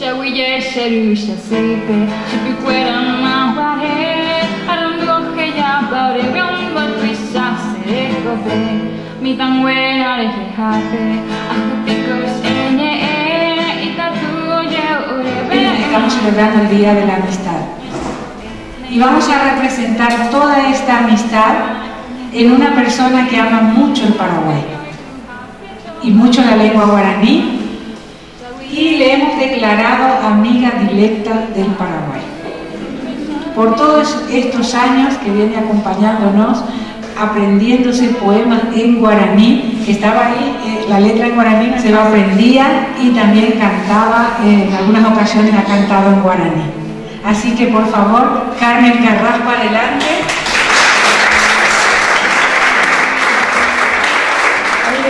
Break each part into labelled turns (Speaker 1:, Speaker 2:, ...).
Speaker 1: Shawiye sheru shasipe, shipikuera maware, arandoje ya bare rombo tuisa serekobe, mi tanguera rejejape, ajupicos eñe, itatuye urebe.
Speaker 2: Estamos celebrando el Día de la Amistad y vamos a representar toda esta amistad en una persona que ama mucho el Paraguay y mucho la lengua guaraní, y le hemos declarado amiga directa del Paraguay. Por todos estos años que viene acompañándonos, aprendiéndose poemas en guaraní, que estaba ahí, la letra en guaraní se lo aprendía y también cantaba, en algunas ocasiones ha cantado en guaraní. Así que por favor, Carmen Carrasco, adelante.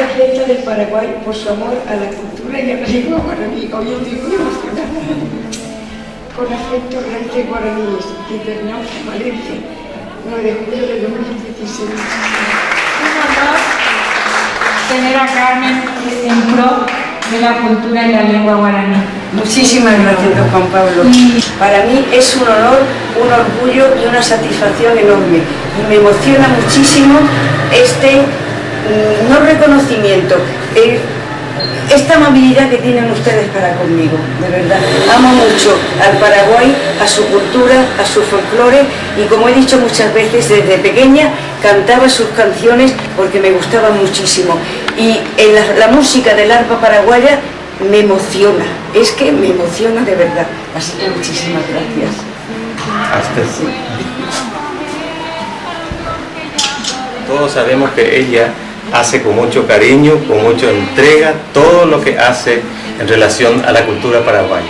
Speaker 3: Atleta del Paraguay por su amor a la cultura y a la lengua guaraní. Hoy en día muy emocionada. Con afecto, Raíces Guaraníes, internauta, Valencia, 9 de julio de 2016.
Speaker 2: Un honor tener a Carmen en pro de la cultura y la lengua guaraní.
Speaker 3: Muchísimas gracias, don Juan Pablo. Para mí es un honor, un orgullo y una satisfacción enorme. Y me emociona muchísimo este no reconocimiento, esta amabilidad que tienen ustedes para conmigo, de verdad. Amo mucho al Paraguay, a su cultura, a su folclore, y como he dicho muchas veces, desde pequeña cantaba sus canciones porque me gustaban muchísimo. Y en la música del arpa paraguaya me emociona, es que me emociona de verdad. Así que muchísimas gracias.
Speaker 4: Hasta sí. Todos sabemos que ella hace con mucho cariño, con mucha entrega, todo lo que hace en relación a la cultura paraguaya.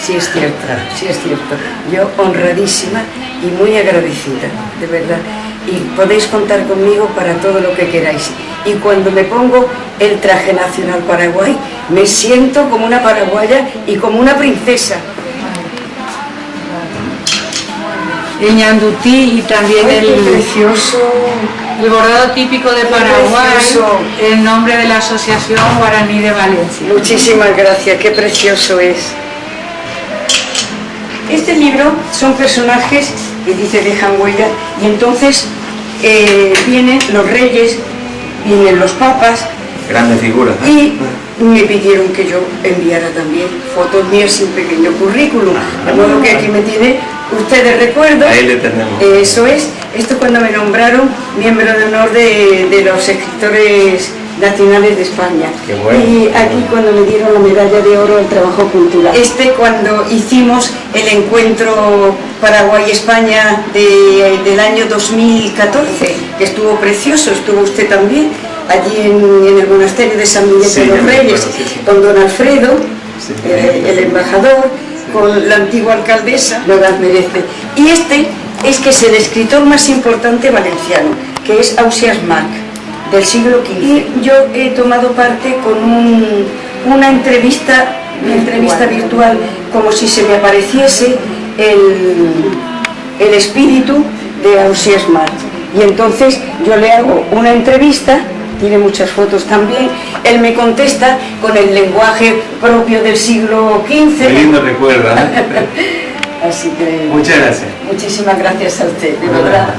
Speaker 3: Sí es cierto, sí es cierto. Yo honradísima y muy agradecida, de verdad. Y podéis contar conmigo para todo lo que queráis. Y cuando me pongo el traje nacional paraguay, me siento como una paraguaya y como una princesa.
Speaker 2: El ñandutí y también el
Speaker 3: precioso.
Speaker 2: El bordado típico de Paraguay, en nombre de la Asociación Guaraní de Valencia.
Speaker 3: Muchísimas gracias, qué precioso es. Este libro son personajes que dice dejan huella, y entonces vienen los reyes, vienen los papas.
Speaker 4: Grandes figuras.
Speaker 3: Y me pidieron que yo enviara también fotos mías y un pequeño currículum. De modo que aquí me tiene usted de recuerdo.
Speaker 4: Ahí le tenemos.
Speaker 3: Eso es. Esto cuando me nombraron miembro de honor de los escritores nacionales de España.
Speaker 4: Qué bueno.
Speaker 3: Y aquí cuando me dieron la medalla de oro al trabajo cultural. Cuando hicimos el encuentro Paraguay-España del año 2014, que estuvo precioso, estuvo usted también, allí en el monasterio de San Miguel de los Reyes, con don Alfredo, el embajador, con la antigua alcaldesa, lo merece. Y es que es el escritor más importante valenciano, que es Ausiàs March, del siglo XV. Y yo he tomado parte con una entrevista virtual, como si se me apareciese el espíritu de Ausiàs March. Y entonces yo le hago una entrevista, tiene muchas fotos también, él me contesta con el lenguaje propio del siglo XV.
Speaker 4: Qué lindo recuerdo.
Speaker 3: Así que...
Speaker 4: Muchas gracias.
Speaker 3: Muchísimas gracias a usted, de verdad.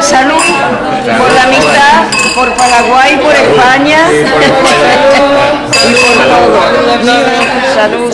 Speaker 3: Salud por la amistad, por Paraguay, por España y por todo. Salud.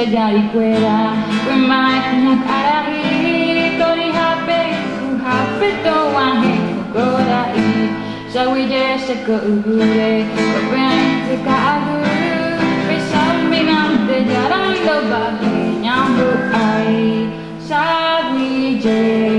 Speaker 1: Jadi kuera, we might not arahi, tori hape, ku hape to wangi kukora I. So we just go ure, when the kagu, we sambi nante jarando babe nyambu ai. So we just